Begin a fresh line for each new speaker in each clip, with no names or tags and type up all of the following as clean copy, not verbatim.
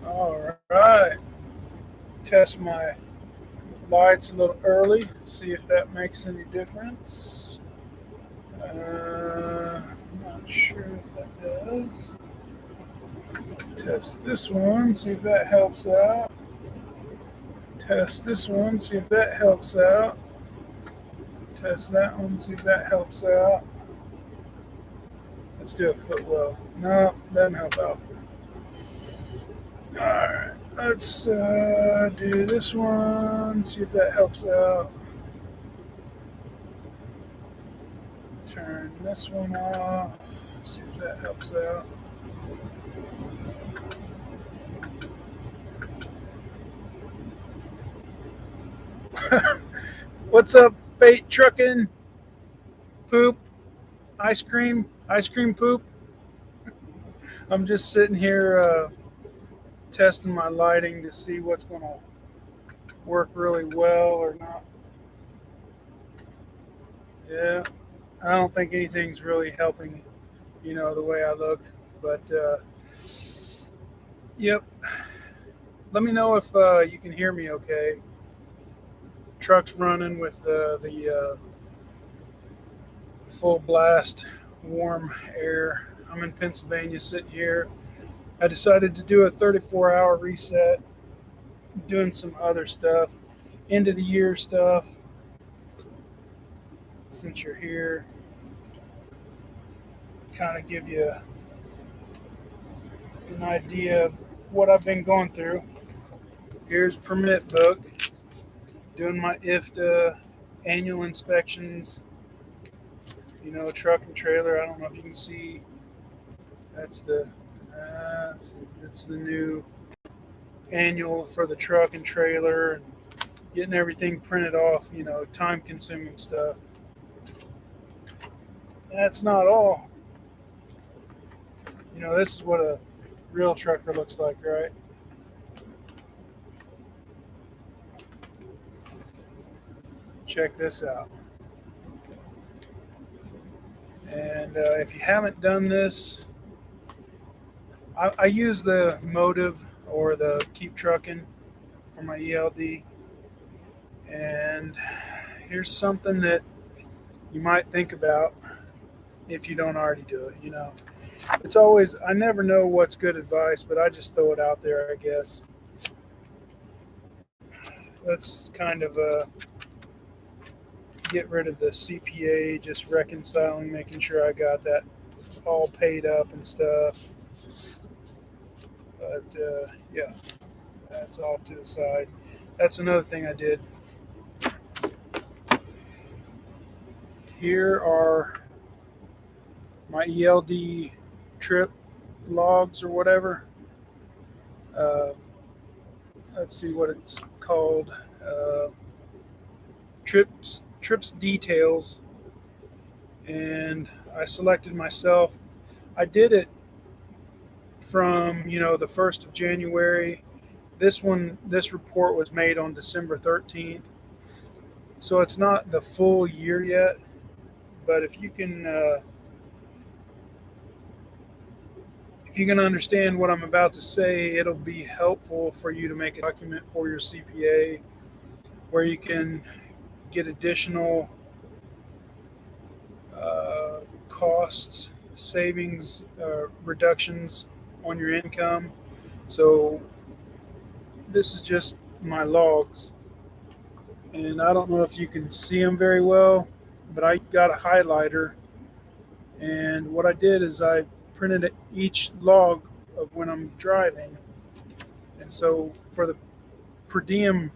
All right. Test my lights a little early. See if that makes any difference. Not sure if that does. Test this one. See if that helps out. Test this one. See if that helps out. Test that one. See if that helps out. Let's do a footwell. No, doesn't help out. All right. Let's do this one. See if that helps out. Turn this one off. See if that helps out. What's up, Fate Trucking? Poop? Ice cream poop? I'm just sitting here testing my lighting to see what's going to work really well or not. Yeah, I don't think anything's really helping, the way I look. But, yep. Let me know if you can hear me okay. Truck's running with the full blast warm air. I'm in Pennsylvania sitting here. I decided to do a 34-hour reset, doing some other stuff, end of the year stuff. Since you're here, kind of give you an idea of what I've been going through. Here's permit book, doing my IFTA annual inspections. Truck and trailer. I don't know if you can see. That's it's the new annual for the truck and trailer, and getting everything printed off. Time consuming stuff. That's not all. This is what a real trucker looks like, right? Check this out. And if you haven't done this, I use the Motive or the Keep Trucking for my ELD. And here's something that you might think about if you don't already do it. It's always, I never know what's good advice, but I just throw it out there, I guess. Let's kind of get rid of the CPA, just reconciling, making sure I got that all paid up and stuff. But yeah, that's off to the side. That's another thing I did. Here are my ELD trip logs or whatever. Uh, let's see what it's called. Trips details, and I selected myself. I did it from the 1st of January. This report was made on December 13th, so it's not the full year yet. But if you can understand what I'm about to say, it'll be helpful for you to make a document for your CPA where you can get additional costs, savings, reductions on your income. So this is just my logs, and I don't know if you can see them very well, but I got a highlighter, and what I did is I printed each log of when I'm driving, and so for the per diem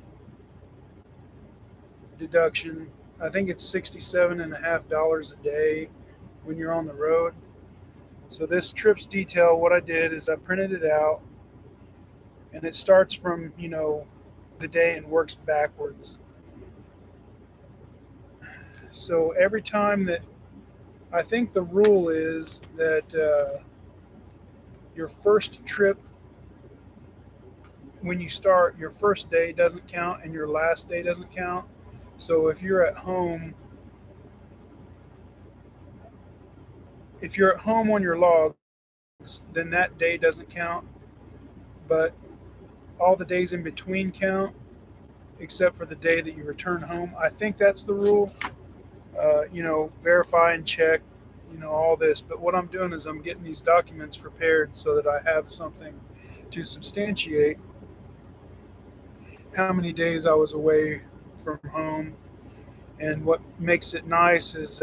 deduction, I think it's $67.50 a day when you're on the road. So this trips detail, what I did is I printed it out, and it starts from the day and works backwards. So every time that, I think the rule is that your first trip, when you start, your first day doesn't count and your last day doesn't count. So if you're at home on your logs, then that day doesn't count. But all the days in between count, except for the day that you return home. I think that's the rule. Verify and check, all this. But what I'm doing is I'm getting these documents prepared so that I have something to substantiate how many days I was away from home. And what makes it nice is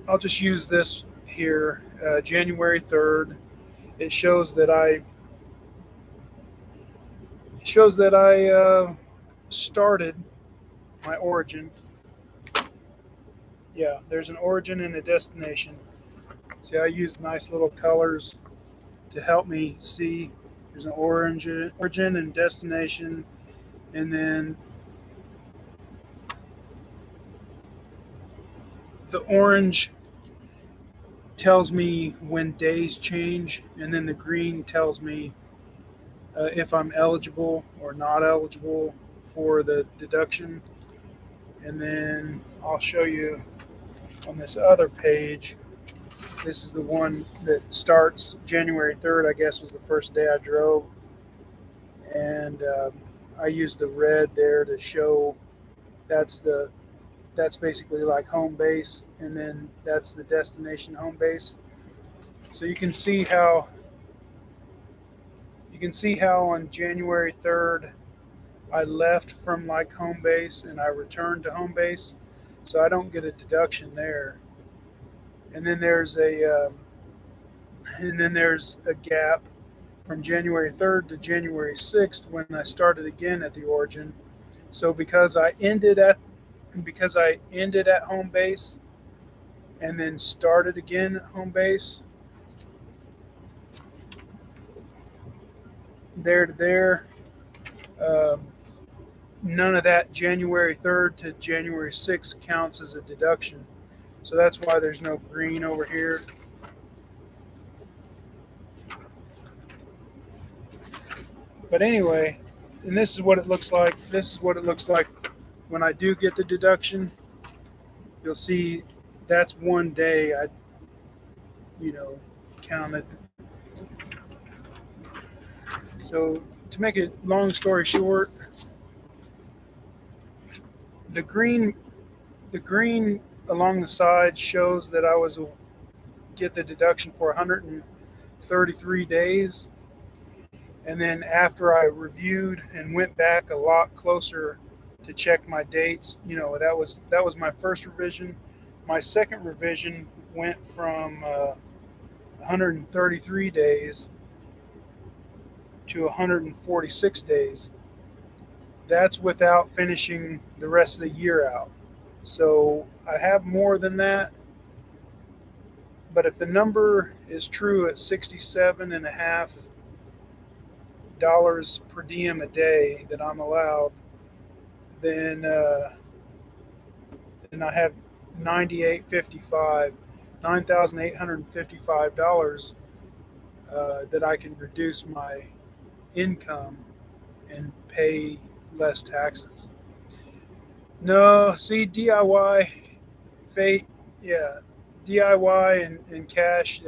I'll just use this here, January 3rd. It shows that I started my origin. Yeah, there's an origin and a destination. See, I use nice little colors to help me see. There's an origin and destination, and then the orange tells me when days change, and then the green tells me if I'm eligible or not eligible for the deduction. And then I'll show you on this other page. This is the one that starts January 3rd, I guess was the first day I drove. And I used the red there to show that's basically like home base, and then that's the destination home base. So you can see how on January 3rd I left from like home base and I returned to home base, so I don't get a deduction there. And then there's a gap from January 3rd to January 6th when I started again at the origin. So because I ended at home base and then started again at home base, there to there, um, none of that January 3rd to January 6th counts as a deduction. So that's why there's no green over here. But anyway, and this is what it looks like. This is what it looks like when I do get the deduction. You'll see that's one day I, you know, counted. So to make a long story short, the green the green along the side shows that I was get the deduction for 133 days. And then after I reviewed and went back a lot closer to check my dates, that was my first revision. My second revision went from 133 days to 146 days. That's without finishing the rest of the year out. So I have more than that. But if the number is true at 67 and a half dollars per diem a day that I'm allowed, then then I have 98.55, $9,855 that I can reduce my income and pay less taxes. No, see, DIY, fate, yeah, DIY and cash.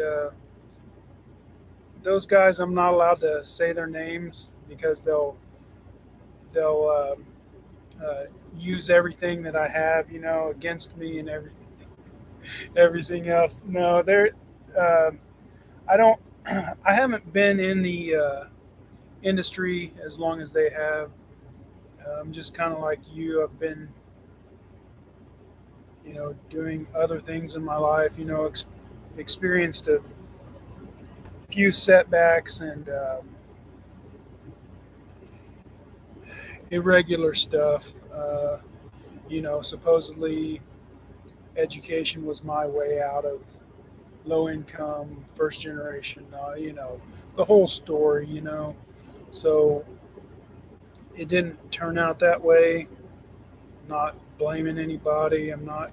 Those guys, I'm not allowed to say their names because they'll use everything that I have, against me and everything else. No, they're. I don't. I haven't been in the industry as long as they have. I'm just kind of like you. I've been, doing other things in my life. Experienced a few setbacks and irregular stuff. Supposedly education was my way out of low income, first generation, the whole story. So it didn't turn out that way. I'm not blaming anybody. I'm not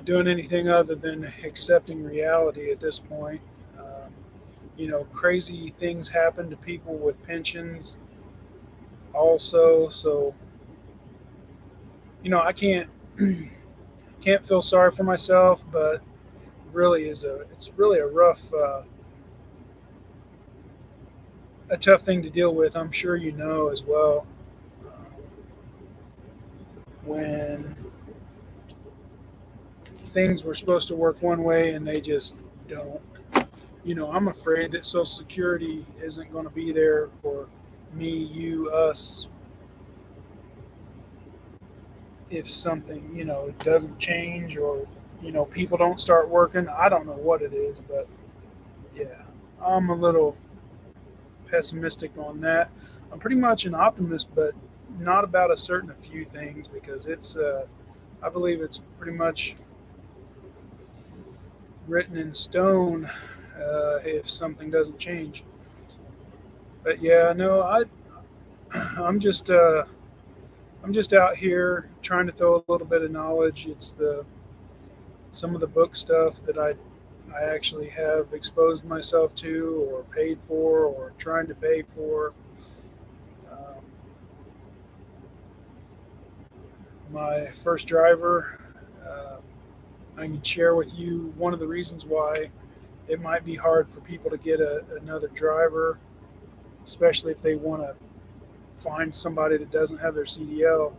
doing anything other than accepting reality at this point. Crazy things happen to people with pensions also. So, I can't feel sorry for myself, but really is it's really a rough, a tough thing to deal with. I'm sure you know as well. When things were supposed to work one way and they just don't. I'm afraid that Social Security isn't going to be there for me, you, us, if something, doesn't change, or, people don't start working. I don't know what it is, but yeah, I'm a little pessimistic on that. I'm pretty much an optimist, but not about a certain a few things, because I believe it's pretty much written in stone if something doesn't change. But yeah, no, I'm just I'm just out here trying to throw a little bit of knowledge. It's the some of the book stuff that I actually have exposed myself to, or paid for, or trying to pay for. Um, my first driver, uh, I can share with you one of the reasons why it might be hard for people to get another driver, especially if they want to find somebody that doesn't have their CDL.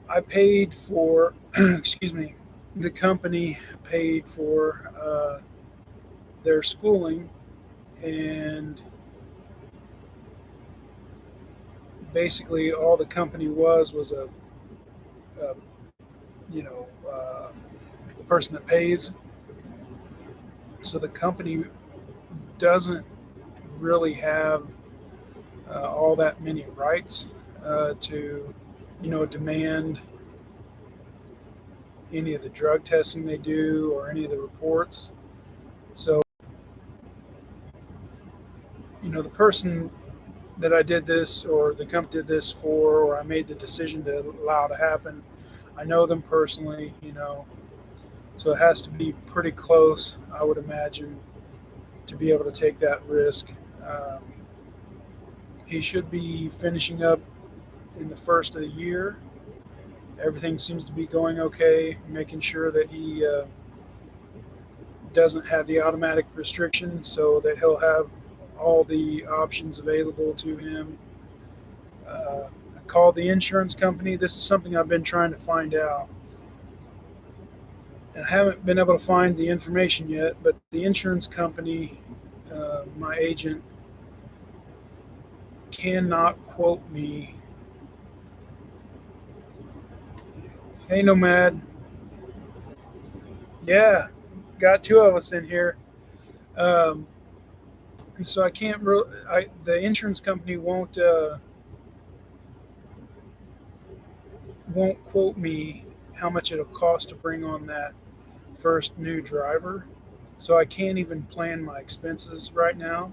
I paid for, excuse me, the company paid for their schooling, and basically all the company was a the person that pays. So the company doesn't really have all that many rights to, demand any of the drug testing they do or any of the reports. So, the person that I did this, or the company did this for, or I made the decision to allow to happen, I know them personally, so it has to be pretty close, I would imagine, to be able to take that risk. Um, he should be finishing up in the first of the year. Everything seems to be going okay, making sure that he doesn't have the automatic restriction, so that he'll have all the options available to him. I called the insurance company. This is something I've been trying to find out. And I haven't been able to find the information yet, but the insurance company, my agent, cannot quote me. Hey, Nomad. Yeah, got two of us in here. Um, so I can't really. The insurance company won't quote me how much it'll cost to bring on that first new driver. So I can't even plan my expenses right now.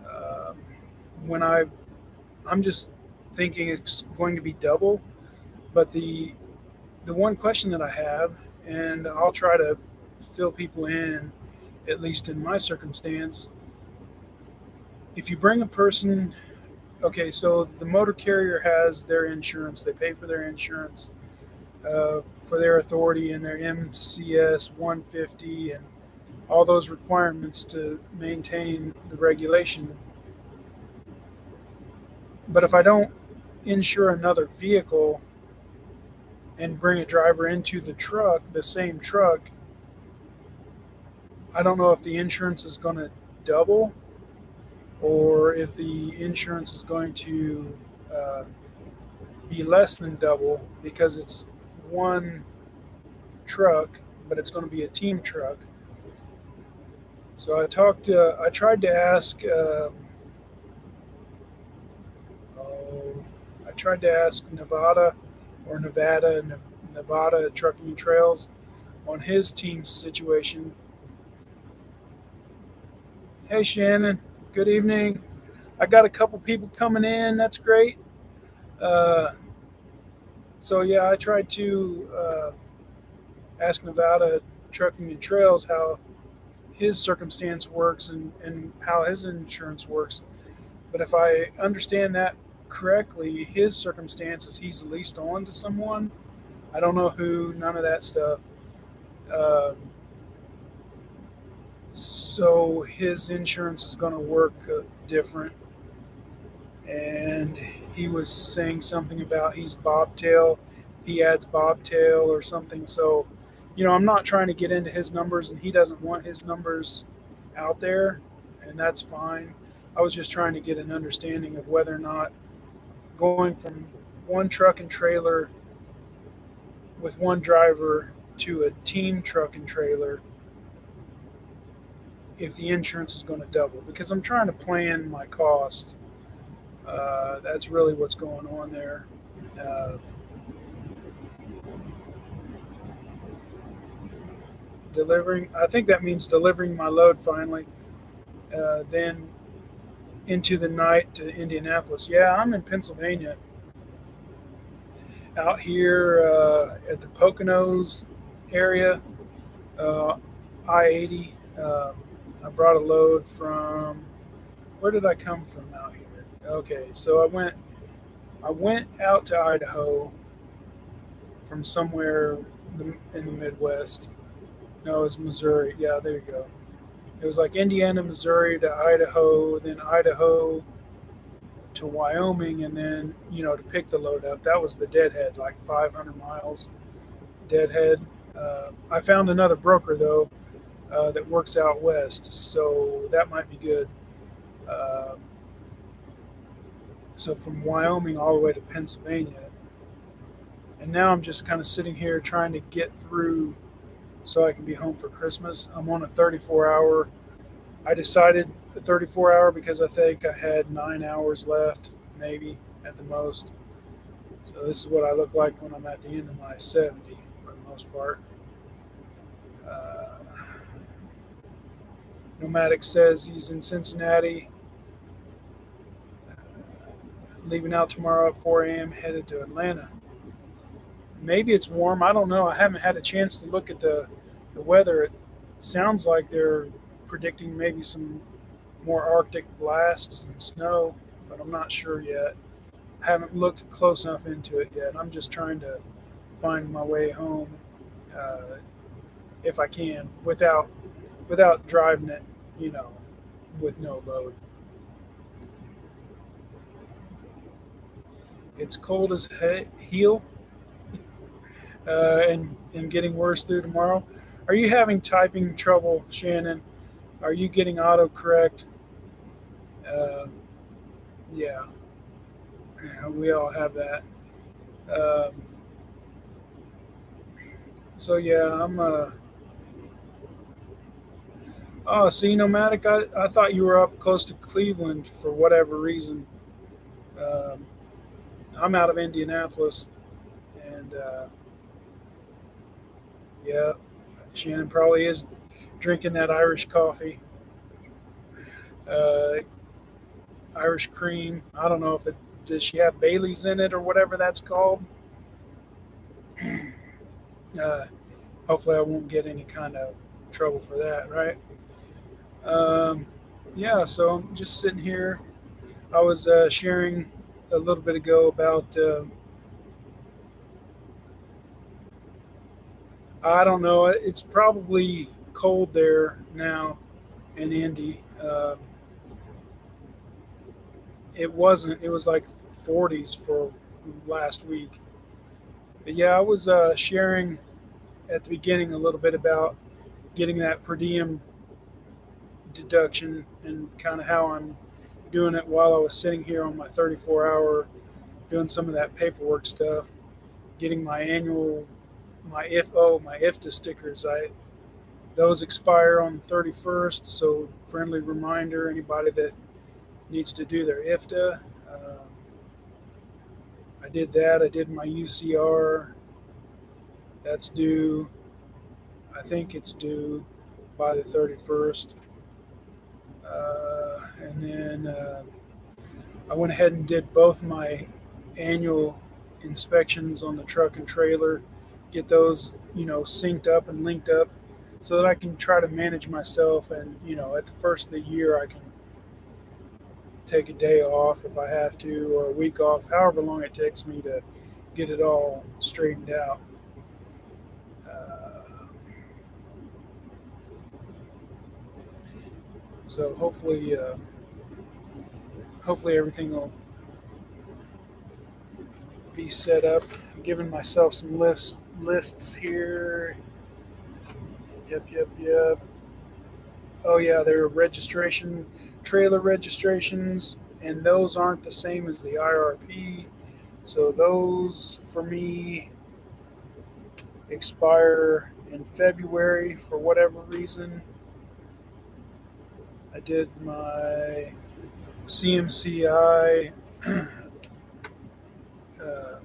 Um, when I'm just thinking it's going to be double. But the one question that I have, and I'll try to fill people in, at least in my circumstance, if you bring a person, okay, so the motor carrier has their insurance, they pay for their insurance, for their authority and their MCS 150 and all those requirements to maintain the regulation. But if I don't insure another vehicle and bring a driver into the truck, the same truck, I don't know if the insurance is going to double, or if the insurance is going to uh, be less than double, because it's one truck, but it's going to be a team truck. So I tried to ask, oh, I tried to ask Nevada, or Nevada Trucking and Trails, on his team's situation. Hey, Shannon, good evening. I got a couple people coming in. That's great. Uh, so yeah, I tried to ask Nevada Trucking and Trails how his circumstance works, and how his insurance works. But if I understand that correctly, his circumstance is he's leased on to someone. I don't know who, none of that stuff. Um, so his insurance is going to work different. And he was saying something about he's bobtail, he adds bobtail or something. So, I'm not trying to get into his numbers, and he doesn't want his numbers out there, and that's fine. I was just trying to get an understanding of whether or not going from one truck and trailer with one driver to a team truck and trailer, if the insurance is going to double, because I'm trying to plan my cost. That's really what's going on there. Uh, delivering, I think that means delivering my load finally, then into the night to Indianapolis. Yeah, I'm in Pennsylvania, out here at the Poconos area, uh, I-80. I brought a load from, where did I come from out here? Okay, so I went out to Idaho from somewhere in the Midwest. No, it was Missouri. Yeah, there you go. It was like Indiana, Missouri to Idaho, then Idaho to Wyoming, and then to pick the load up. That was the deadhead, like 500 miles deadhead. I found another broker though that works out west, so that might be good. Uh, so from Wyoming all the way to Pennsylvania, and now I'm just kind of sitting here trying to get through so I can be home for Christmas. I'm on a 34 hour. I decided a 34 hour because I think I had 9 hours left, maybe at the most. So this is what I look like when I'm at the end of my 70 for the most part. Uh, Nomadic says he's in Cincinnati, leaving out tomorrow at 4 a.m., headed to Atlanta. Maybe it's warm. I don't know. I haven't had a chance to look at the weather. It sounds like they're predicting maybe some more Arctic blasts and snow, but I'm not sure yet. I haven't looked close enough into it yet. I'm just trying to find my way home uh, if I can without driving it, you know, with no load. It's cold as heel and getting worse through tomorrow. Are you having typing trouble, Shannon? Are you getting autocorrect? Uh, yeah, yeah, we all have that. Um, so yeah, I'm. Oh, see, nomadic. I thought you were up close to Cleveland for whatever reason. Um, I'm out of Indianapolis, and yeah, Shannon probably is drinking that Irish coffee, uh, Irish cream. I don't know if it does. She have Bailey's in it or whatever that's called. Uh, hopefully, I won't get any kind of trouble for that, right? Um, yeah, so I'm just sitting here. I was sharing a little bit ago about I don't know. It's probably cold there now in Indy. It wasn't. It was like 40s for last week. But yeah, I was sharing at the beginning a little bit about getting that per diem deduction and kind of how I'm doing it while I was sitting here on my 34 hour doing some of that paperwork stuff, getting my annual my IFTA stickers. I Those expire on the 31st, so friendly reminder anybody that needs to do their IFTA. I did that. I did my UCR. That's due. I think it's due by the 31st. And then I went ahead and did both my annual inspections on the truck and trailer, get those, synced up and linked up so that I can try to manage myself. And, at the first of the year, I can take a day off if I have to, or a week off, however long it takes me to get it all straightened out. Uh, So hopefully everything will be set up. I'm giving myself some lists here. Yep. Oh yeah, there are trailer registrations, and those aren't the same as the IRP. So those for me expire in February for whatever reason. I did my CMCI. Uh,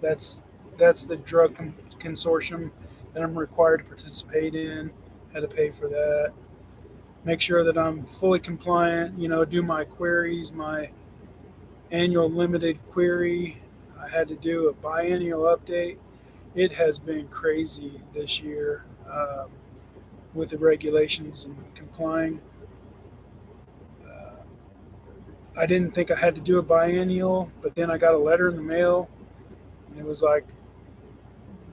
that's that's the drug consortium that I'm required to participate in. Had to pay for that. Make sure that I'm fully compliant. Do my queries, my annual limited query. I had to do a biennial update. It has been crazy this year with the regulations and complying. Uh, I didn't think I had to do a biennial, but then I got a letter in the mail, and it was like,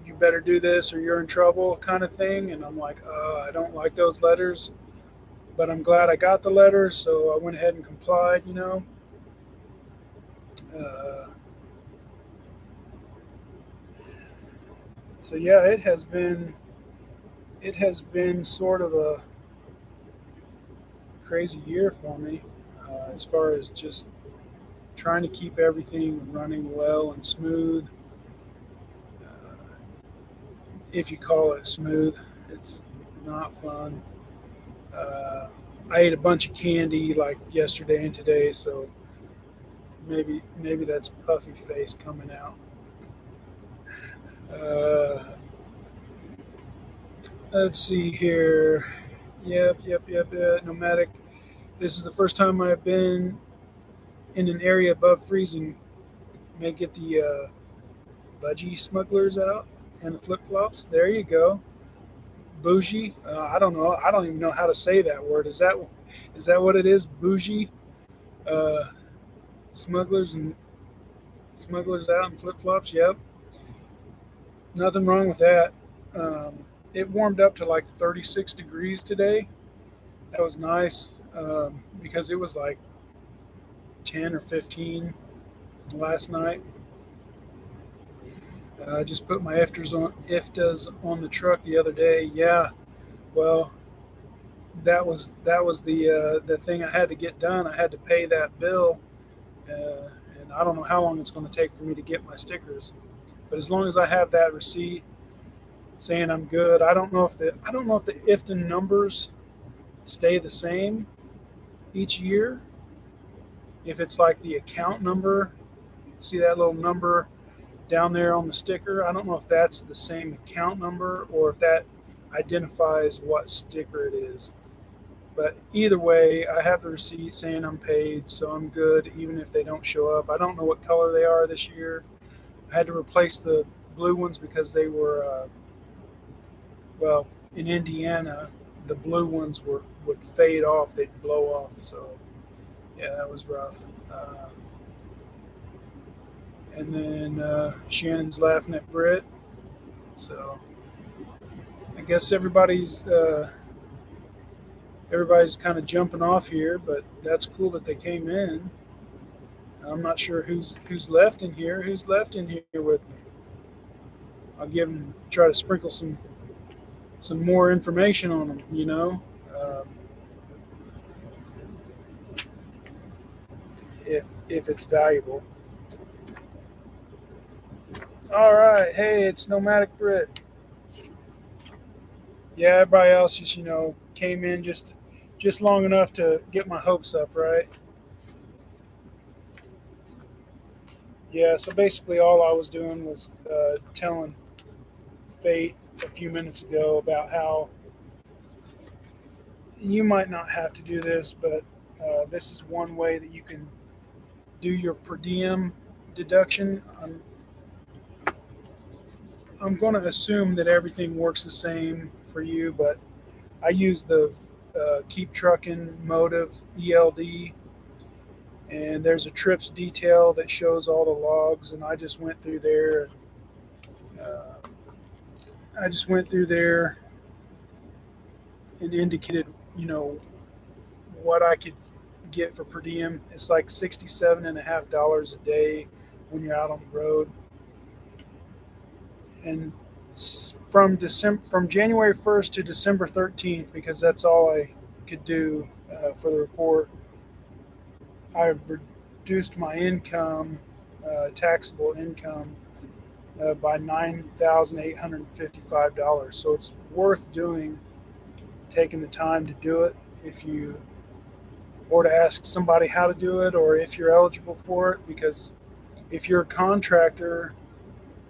"You better do this or you're in trouble," kind of thing. And I'm like, I don't like those letters, but I'm glad I got the letter, so I went ahead and complied. Uh, so yeah, it has been sort of a crazy year for me as far as just trying to keep everything running well and smooth. Uh, if you call it smooth, it's not fun. Uh, I ate a bunch of candy like yesterday and today, so maybe that's puffy face coming out. Uh, let's see here. Yep. Nomadic. This is the first time I've been in an area above freezing. May get the budgie smugglers out and the flip flops. There you go. Bougie. I don't know. I don't even know how to say that word. Is that what it is? Bougie. Uh, smugglers and smugglers out and flip flops. Yep. Nothing wrong with that. It warmed up to like 36 degrees today. That was nice because it was like 10 or 15 last night. I just put my IFTAs on the truck the other day. Yeah, well, that was the thing I had to get done. I had to pay that bill, and I don't know how long it's going to take for me to get my stickers. But as long as I have that receipt saying I'm good, I don't know if the IFTA numbers stay the same each year. If it's like the account number, see that little number down there on the sticker. I don't know if that's the same account number or if that identifies what sticker it is. But either way, I have the receipt saying I'm paid, so I'm good even if they don't show up. I don't know what color they are this year. I had to replace the blue ones because they were, well, in Indiana, the blue ones would fade off, they'd blow off. So, yeah, that was rough. And then Shannon's laughing at Britt. So I guess everybody's kind of jumping off here, but that's cool that they came in. I'm not sure who's left in here. Who's left in here with me? I'll try to sprinkle some more information on them. If it's valuable. All right, hey, it's Nomadic Brit. Yeah, everybody else just came in just long enough to get my hopes up, right? Yeah, so basically all I was doing was telling Fate a few minutes ago about how you might not have to do this, but this is one way that you can do your per diem deduction. I'm going to assume that everything works the same for you, but I use the Keep Trucking Motive ELD, and there's a trips detail that shows all the logs, and uh, I just went through there and indicated, you know, what I could get for per diem. It's like $67.50 a day when you're out on the road. And from January 1st to December 13th, because that's all I could do for the report, I've reduced my income, taxable income, by $9,855. So it's worth doing, taking the time to do it if you, or to ask somebody how to do it, or if you're eligible for it. Because if you're a contractor,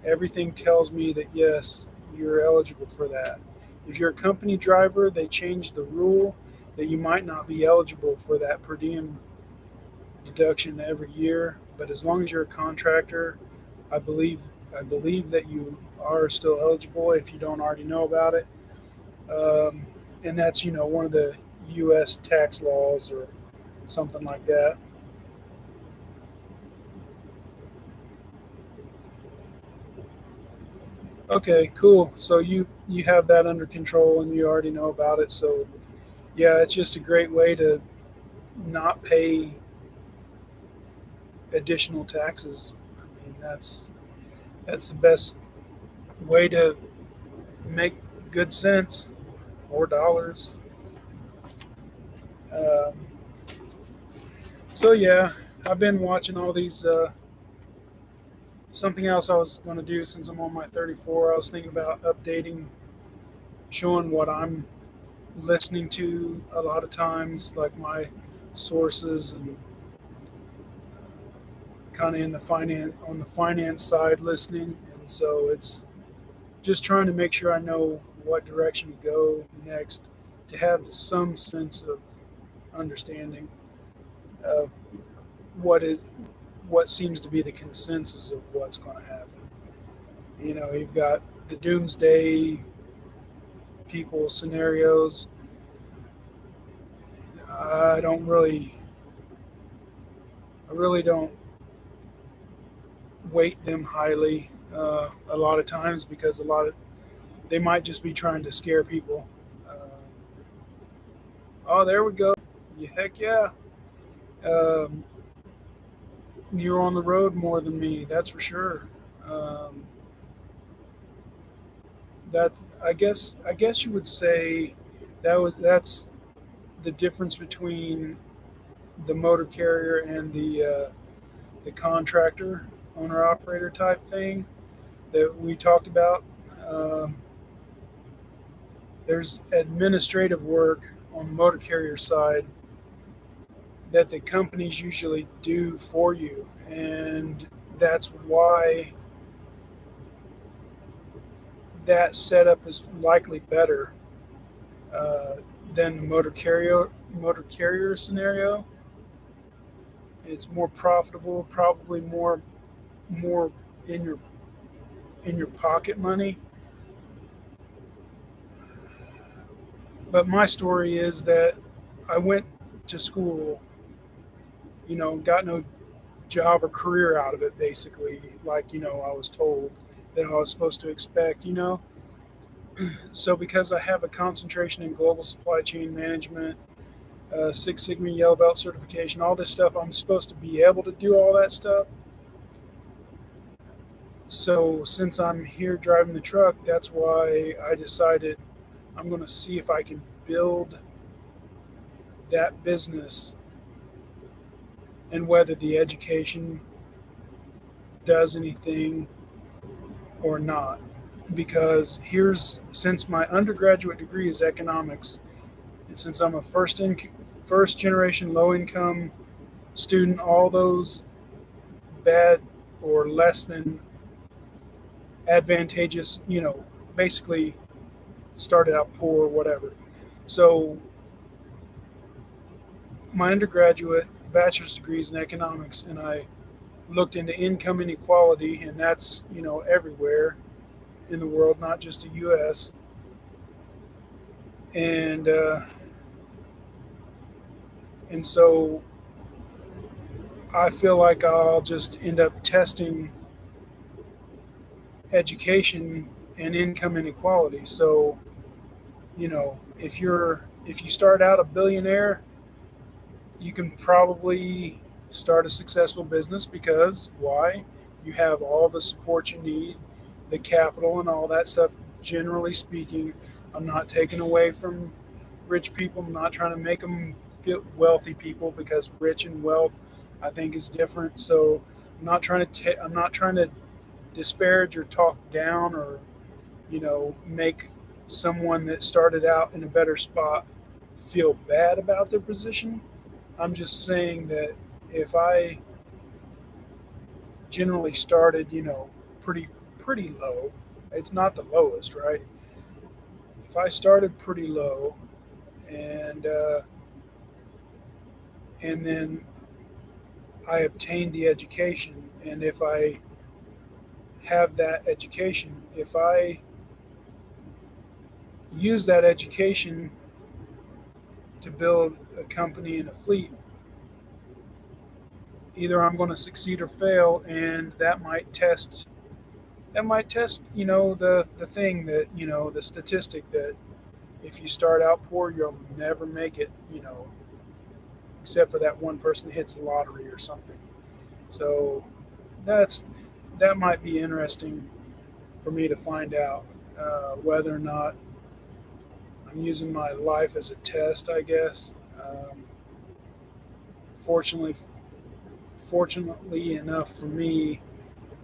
everything tells me that yes, you're eligible for that. If you're a company driver, they changed the rule that you might not be eligible for that per diem deduction every year. But as long as you're a contractor, I believe I believe that you are still eligible if you don't already know about it. And that's one of the U.S. tax laws or something like that. Okay, cool. So you have that under control and you already know about it. So yeah, it's just a great way to not pay additional taxes. I mean, that's the best way to make good sense or dollars. Um, so yeah, I've been watching all these. Something else I was going to do since I'm on my 34, I was thinking about updating, showing what I'm listening to a lot of times, like my sources, and kind of in the finance on the finance side listening. And so it's just trying to make sure I know what direction to go next, to have some sense of understanding of what is what seems to be the consensus of what's going to happen. You've got the doomsday people scenarios. I don't really, I really don't weight them highly a lot of times, because they might just be trying to scare people. Uh, oh, there we go. Yeah, heck yeah. Um, you're on the road more than me, that's for sure. Um, that I guess you would say that's the difference between the motor carrier and the contractor owner operator type thing that we talked about. Um, there's administrative work on the motor carrier side that the companies usually do for you, and that's why that setup is likely better uh, than the motor carrier scenario. It's more profitable, probably more in your pocket money. But my story is that I went to school, got no job or career out of it, basically, like I was told that I was supposed to expect. So because I have a concentration in global supply chain management, Six Sigma Yellow Belt certification, all this stuff, I'm supposed to be able to do all that stuff. So since I'm here driving the truck, that's why I decided I'm going to see if I can build that business, and whether the education does anything or not. Because since my undergraduate degree is economics, and since I'm a first generation low income student, all those bad or less than advantageous, basically started out poor or whatever. So my undergraduate bachelor's degree is in economics, and I looked into income inequality, and that's everywhere in the world, not just the U.S. And and so I feel like I'll just end up testing education and income inequality. So if you start out a billionaire, you can probably start a successful business because why? You have all the support you need, the capital and all that stuff. Generally speaking, I'm not taking away from rich people. I'm not trying to make them feel wealthy people because rich and wealth, I think, is different. So I'm not trying to disparage or talk down or make someone that started out in a better spot feel bad about their position. I'm just saying that if I generally started, pretty low, it's not the lowest, right? If I started pretty low and and then I obtained the education, and if I have that education, if I use that education to build a company and a fleet, either I'm going to succeed or fail, and that might test the thing that the statistic that if you start out poor you'll never make it, except for that one person that hits the lottery or something. So that's that might be interesting for me to find out whether or not I'm using my life as a test, I guess. Fortunately, fortunately enough for me,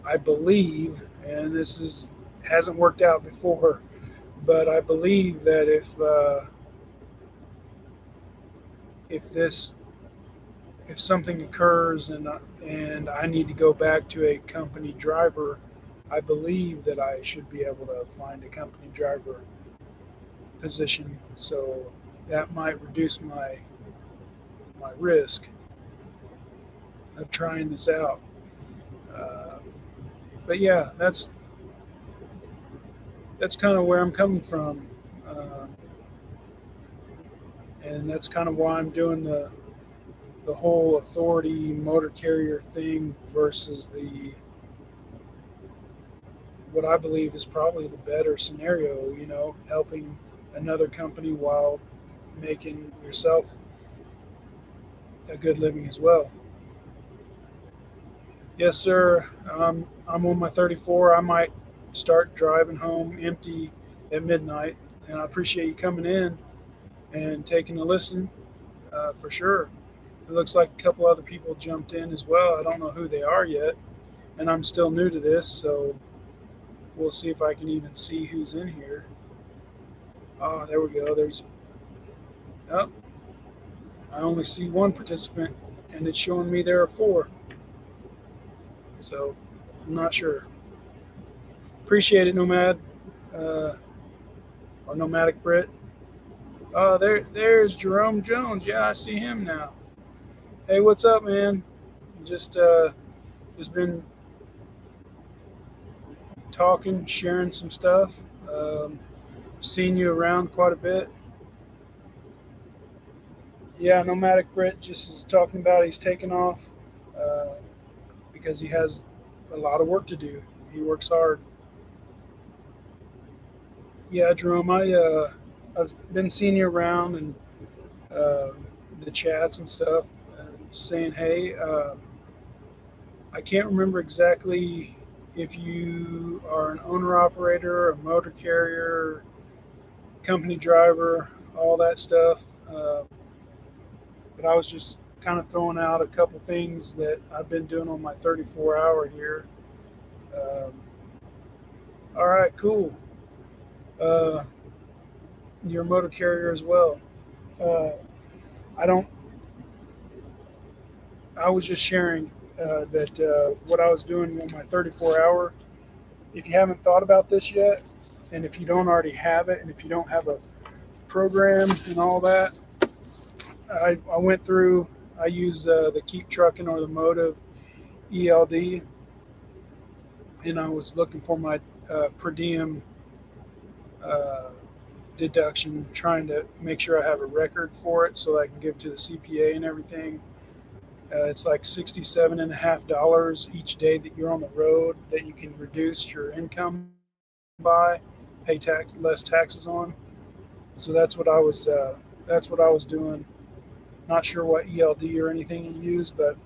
I believe, and this is hasn't worked out before, but I believe that if this if something occurs and I need to go back to a company driver, I believe that I should be able to find a company driver position. So that might reduce my risk of trying this out. Uh, but yeah, that's kind of where I'm coming from, uh, and that's kind of why I'm doing the whole authority motor carrier thing versus the what I believe is probably the better scenario. Helping another company while making yourself a good living as well. Yes, sir. I'm on my 34. I might start driving home empty at midnight, and I appreciate you coming in and taking a listen for sure. It looks like a couple other people jumped in as well. I don't know who they are yet, and I'm still new to this, so we'll see if I can even see who's in here. Oh, there we go. Oh, I only see one participant, and it's showing me there are four. So I'm not sure. Appreciate it, Nomad uh, or Nomadic Brit. Oh, there's Jerome Jones. Yeah, I see him now. Hey, what's up, man? Just just been talking, sharing some stuff. Um, Seen you around quite a bit. Yeah, Nomadic Brit just is talking about he's taking off uh, because he has a lot of work to do. He works hard. Yeah, Jerome, I've been seeing you around and uh, the chats and stuff, saying hey. I can't remember exactly if you are an owner operator, a motor carrier, company driver, all that stuff. But I was just kind of throwing out a couple things that I've been doing on my 34-hour here. Um, all right, cool. Uh, you're a motor carrier as well. Uh, I don't. I was just sharing that what I was doing on my 34-hour. If you haven't thought about this yet, and if you don't already have it, and if you don't have a program and all that, I went through. I use the Keep Trucking or the Motive ELD, and I was looking for my per diem uh, deduction, trying to make sure I have a record for it so I can give to the CPA and everything. It's like $67.50 each day that you're on the road that you can reduce your income by, pay less taxes on. So that's what I was doing. Not sure what ELD or anything you use, but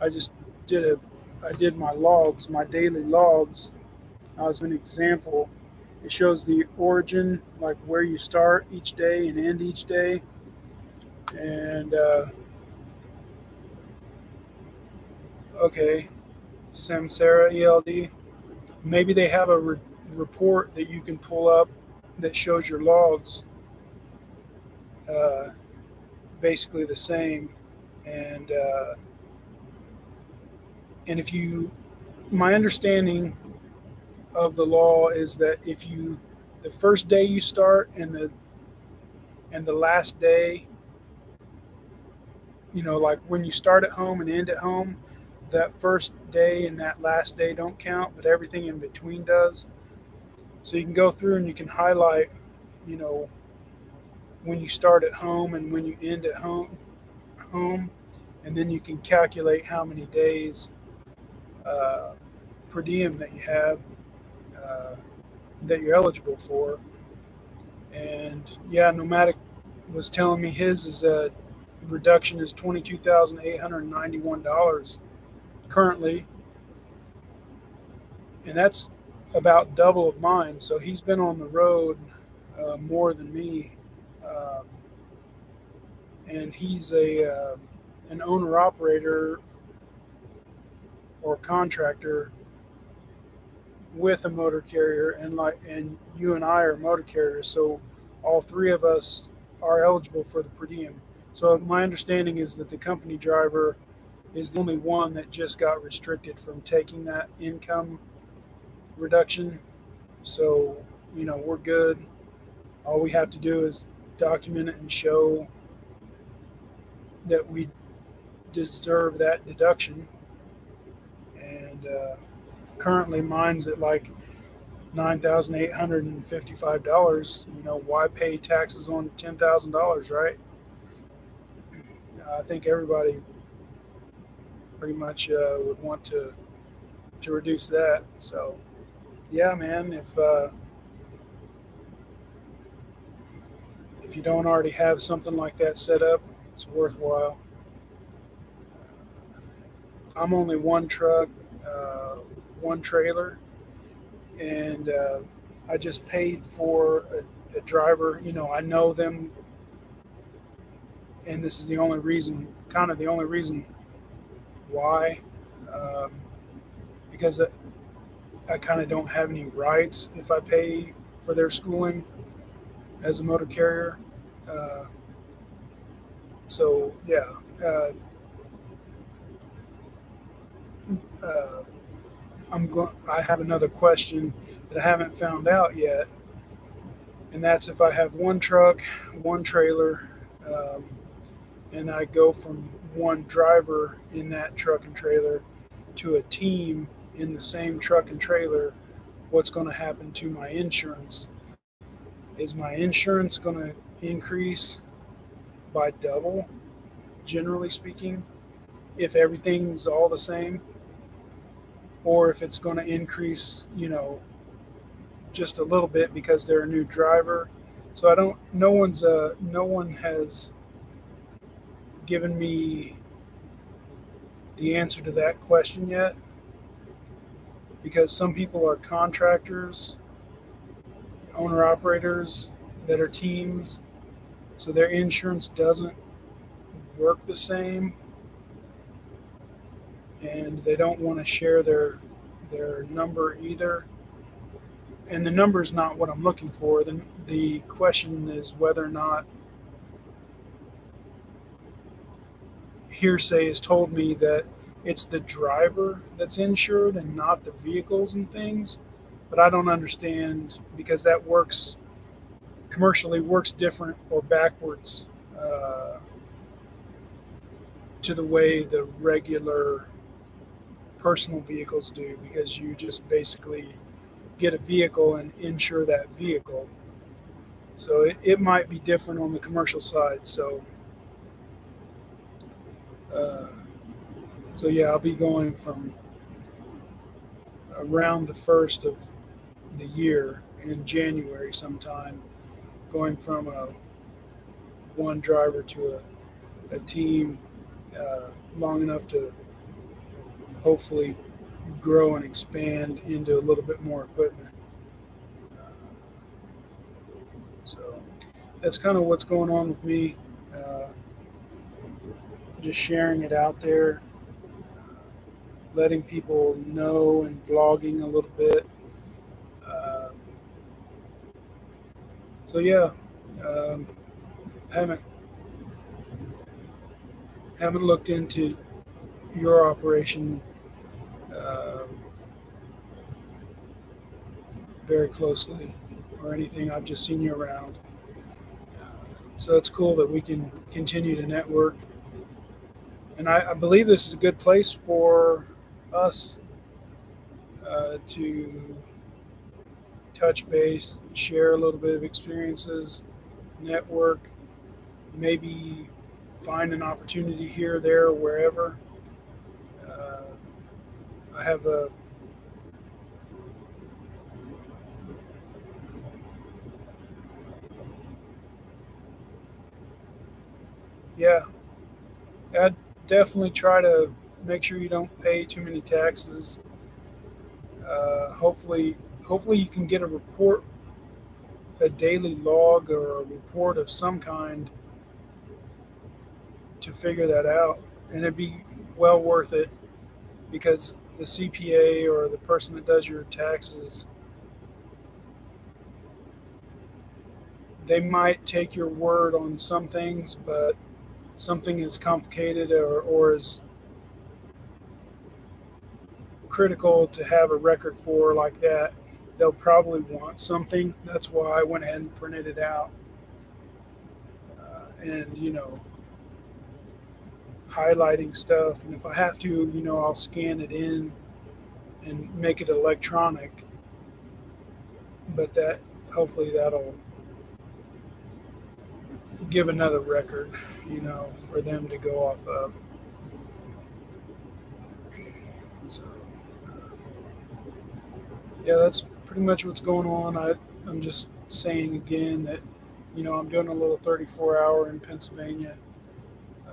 I just did a I did my logs, my daily logs. As an example, it shows the origin, like where you start each day and end each day, and okay, Samsara ELD. Maybe they have a report that you can pull up that shows your logs uh, basically the same, and and if you, my understanding of the law is that if you, the first day you start and the last day, like when you start at home and end at home, that first day and that last day don't count, but everything in between does. So you can go through and you can highlight, you know, when you start at home and when you end at home, and then you can calculate how many days uh, per diem that you have uh, that you're eligible for. And yeah, Nomadic was telling me his is a reduction is $22,891 currently, and that's about double of mine. So he's been on the road more than me, um, and he's a an owner operator or contractor with a motor carrier, and you and I are motor carriers, so all three of us are eligible for the per diem. So my understanding is that the company driver is the only one that just got restricted from taking that income reduction. So we're good. All we have to do is document it and show that we deserve that deduction. And currently mine's at like $9,855. Why pay taxes on $10,000, right? I think everybody pretty much would want to reduce that. So yeah, man, if you don't already have something like that set up, it's worthwhile. I'm only one truck, one trailer, and I just paid for a driver. I know them, and this is the only reason, kind of the only reason why, um, because I kind of don't have any rights if I pay for their schooling as a motor carrier. Uh, so yeah, uh, uh, I'm going. I have another question that I haven't found out yet, and that's if I have one truck, one trailer, um, and I go from one driver in that truck and trailer to a team in the same truck and trailer, what's going to happen to my insurance? Is my insurance going to increase by double, generally speaking, if everything's all the same? Or if it's going to increase, just a little bit because they're a new driver? So I don't, no one has given me the answer to that question yet, because some people are contractors, owner operators that are teams, so their insurance doesn't work the same, and they don't want to share their number either. And the number is not what I'm looking for. The question is whether or not hearsay has told me that it's the driver that's insured and not the vehicles and things. But I don't understand, because that works commercially, works different or backwards uh, to the way the regular personal vehicles do, because you just basically get a vehicle and insure that vehicle. So it might be different on the commercial side. Uh, so yeah, I'll be going from around the first of the year in January sometime, going from a one driver to a team long enough to hopefully grow and expand into a little bit more equipment. So that's kind of what's going on with me. Uh, just sharing it out there, letting people know, and vlogging a little bit. Uh, so yeah, um, haven't haven't looked into your operation um, very closely or anything. I've just seen you around. So it's cool that we can continue to network. And I believe this is a good place for us to touch base, share a little bit of experiences, network, maybe find an opportunity here, there, wherever. Uh, I have a yeah. I'd definitely try to make sure you don't pay too many taxes. Hopefully, you can get a report, a daily log, or a report of some kind to figure that out, and it'd be well worth it because the CPA or the person that does your taxes, they might take your word on some things, but something as complicated or as critical to have a record for like that, they'll probably want something. That's why I went ahead and printed it out. And, highlighting stuff. And if I have to, I'll scan it in and make it electronic. But hopefully, that'll give another record, for them to go off of. So, yeah, that's pretty much what's going on. I'm just saying again that, I'm doing a little 34-hour in Pennsylvania.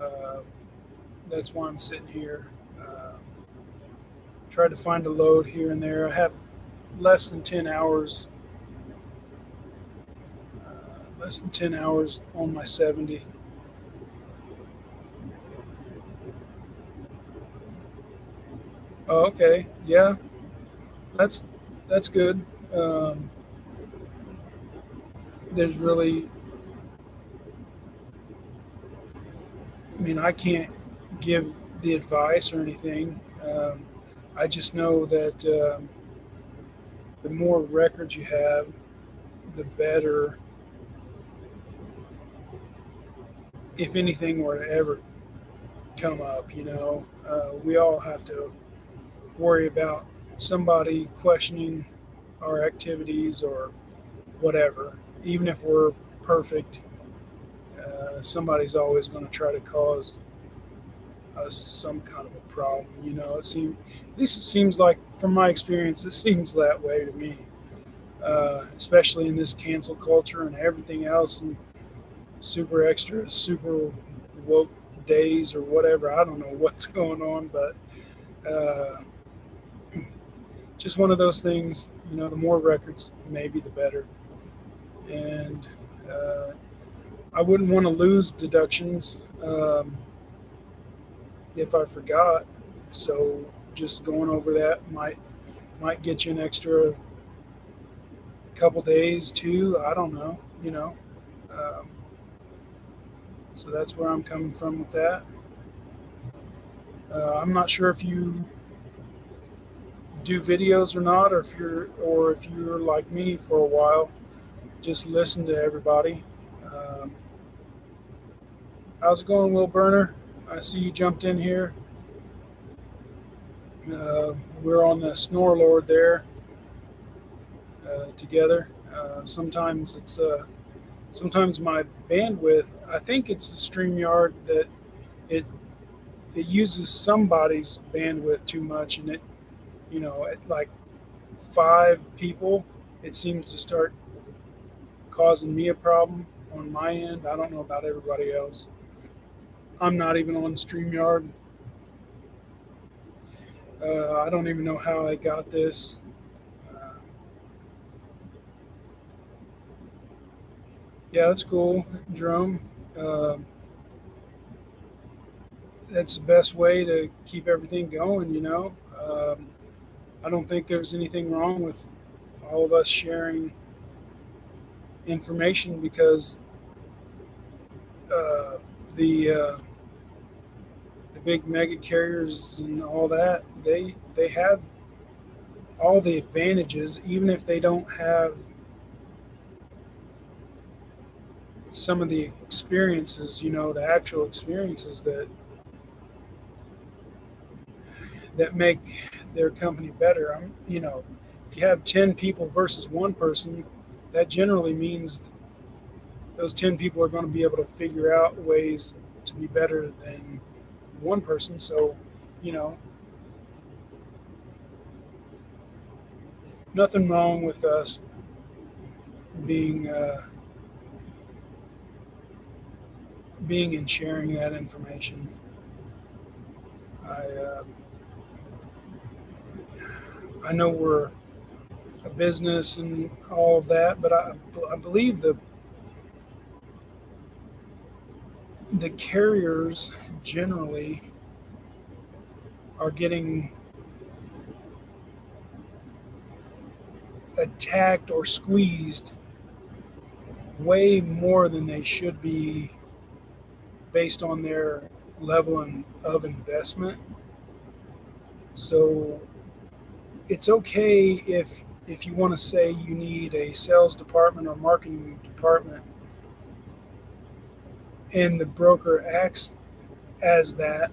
Uh, that's why I'm sitting here. Try to find a load here and there. I have less than 10 hours, less than 10 hours on my 70. Oh, okay. Yeah, that's that's good. Um, there's really, I mean, I can't give the advice or anything. I just know that the more records you have, the better. If anything were to ever come up, we all have to worry about somebody questioning our activities or whatever. Even if we're perfect, somebody's always going to try to cause us some kind of a problem. At least it seems like, from my experience, it seems that way to me. Especially in this cancel culture and everything else, and super extra, super woke days or whatever. I don't know what's going on, but uh, just one of those things. The more records, maybe the better. And uh, I wouldn't want to lose deductions if I forgot. So just going over that might get you an extra couple days too. I don't know. Um, so that's where I'm coming from with that. I'm not sure if you do videos or not, or if you're like me for a while, just listen to everybody. Um, how's it going, Will Burner? I see you jumped in here. We're on the Snore Lord there together. Sometimes my bandwidth. I think it's the Streamyard that it it uses somebody's bandwidth too much, and at like 5 people, it seems to start causing me a problem on my end. I don't know about everybody else. I'm not even on StreamYard. I don't even know how I got this. Uh, yeah, that's cool, Jerome. Uh, that's the best way to keep everything going, you know. I don't think there's anything wrong with all of us sharing information because uh, the the big mega carriers and all that they have all the advantages, even if they don't have some of the experiences, you know, the actual experiences that make their company better. You know, if you have 10 people versus one person, that generally means those 10 people are going to be able to figure out ways to be better than one person. So, you know, nothing wrong with us being being and sharing that information. I I know we're a business and all of that, but I believe the carriers generally are getting attacked or squeezed way more than they should be based on their level of investment. So it's okay if you want to say you need a sales department or marketing department and the broker acts as that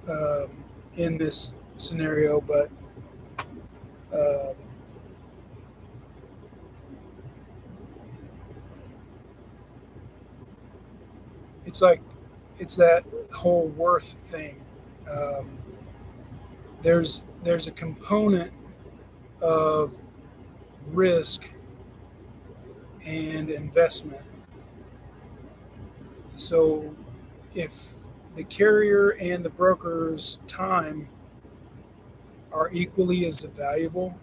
um, in this scenario, but uh, it's like it's that whole worth thing. Um, there's a component of risk and investment. So if the carrier and the broker's time are equally as valuable,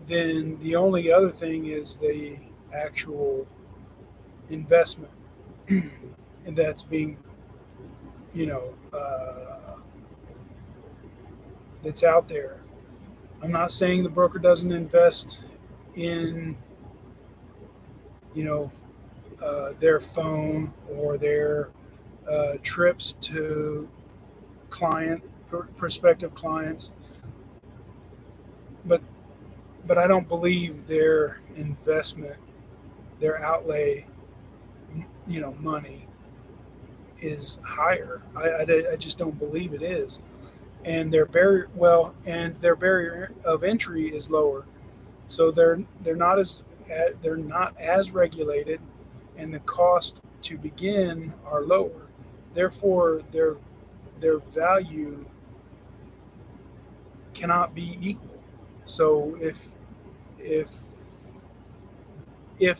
then the only other thing is the actual investment and that's being, you know, that's out there. I'm not saying the broker doesn't invest in, you know, their phone or their trips to prospective clients, but I don't believe their investment, their outlay, you know, money is higher. I just don't believe it is, and their barrier of entry is lower, so they're not as regulated, and the cost to begin are lower. Therefore, their value cannot be equal. So if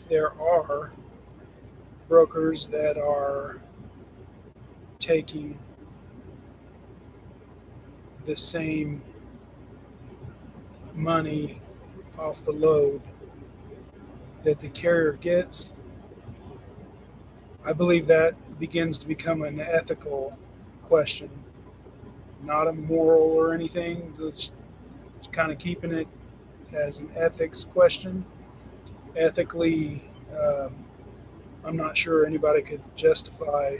there are brokers that are taking the same money off the load that the carrier gets, I believe that begins to become an ethical question, not a moral or anything. It's kind of keeping it as an ethics question. Ethically, um, I'm not sure anybody could justify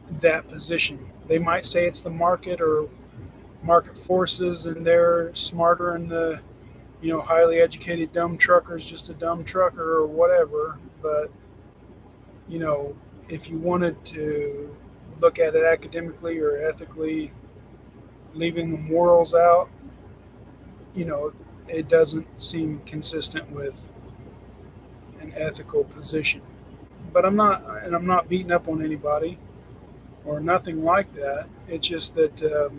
that position. They might say it's the market or market forces, and they're smarter, and the, you know, highly educated dumb trucker is just a dumb trucker or whatever. But you know, if you wanted to look at it academically or ethically, leaving the morals out, you know, it doesn't seem consistent with an ethical position. But I'm not beating up on anybody or nothing like that. It's just that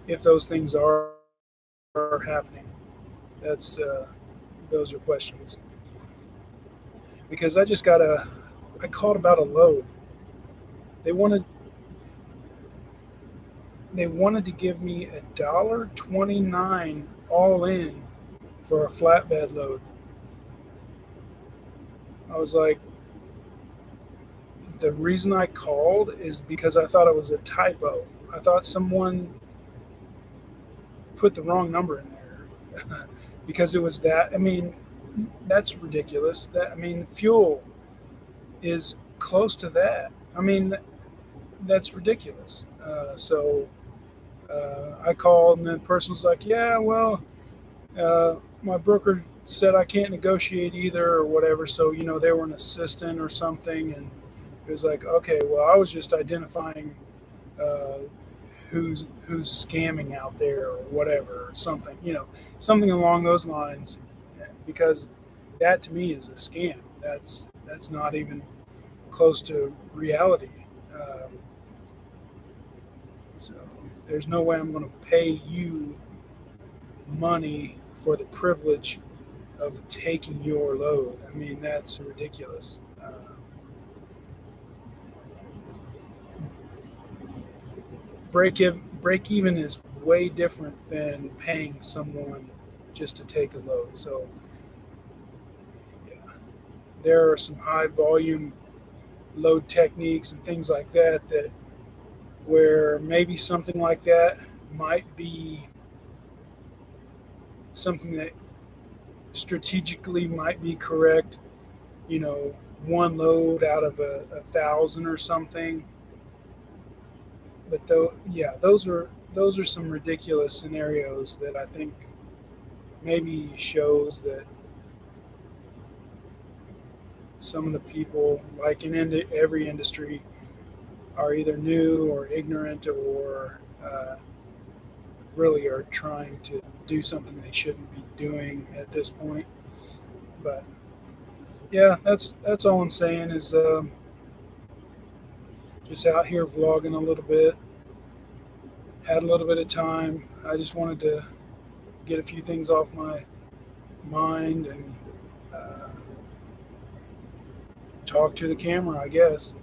if those things are happening, that's those are questions. because I called about a load. They wanted they wanted to give me $1.29 all in for a flatbed load. I was like, the reason I called is because I thought it was a typo. I thought someone put the wrong number in there because it was that. I mean, that's ridiculous. That I mean, fuel is close to that. I mean, that's ridiculous. I called, and the person was like, "Yeah, well, my broker said I can't negotiate either, or whatever." So they were an assistant or something, and it was like, "Okay, well, I was just identifying uh, who's scamming out there or whatever, or something, something along those lines, because that to me is a scam. That's not even close to reality. Um, so there's no way I'm going to pay you money for the privilege of taking your load. I mean, that's ridiculous. Break even is way different than paying someone just to take a load. So yeah, there are some high volume load techniques and things like that where maybe something like that might be something that strategically might be correct. You know, one load out of a thousand or something. But though, yeah, those are some ridiculous scenarios that I think maybe shows that some of the people, like in every industry, are either new or ignorant or really are trying to do something they shouldn't be doing at this point. But yeah, that's all I'm saying is just out here vlogging a little bit. Had a little bit of time. I just wanted to get a few things off my mind and uh, talk to the camera, I guess.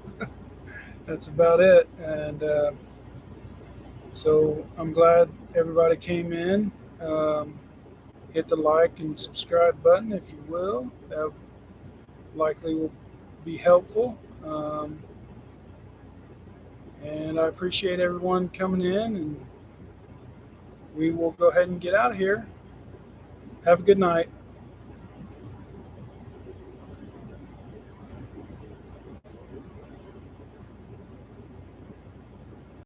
That's about it. And so I'm glad everybody came in. Um, Hit the like and subscribe button if you will. That likely will be helpful. And I appreciate everyone coming in, and we will go ahead and get out of here. Have a good night.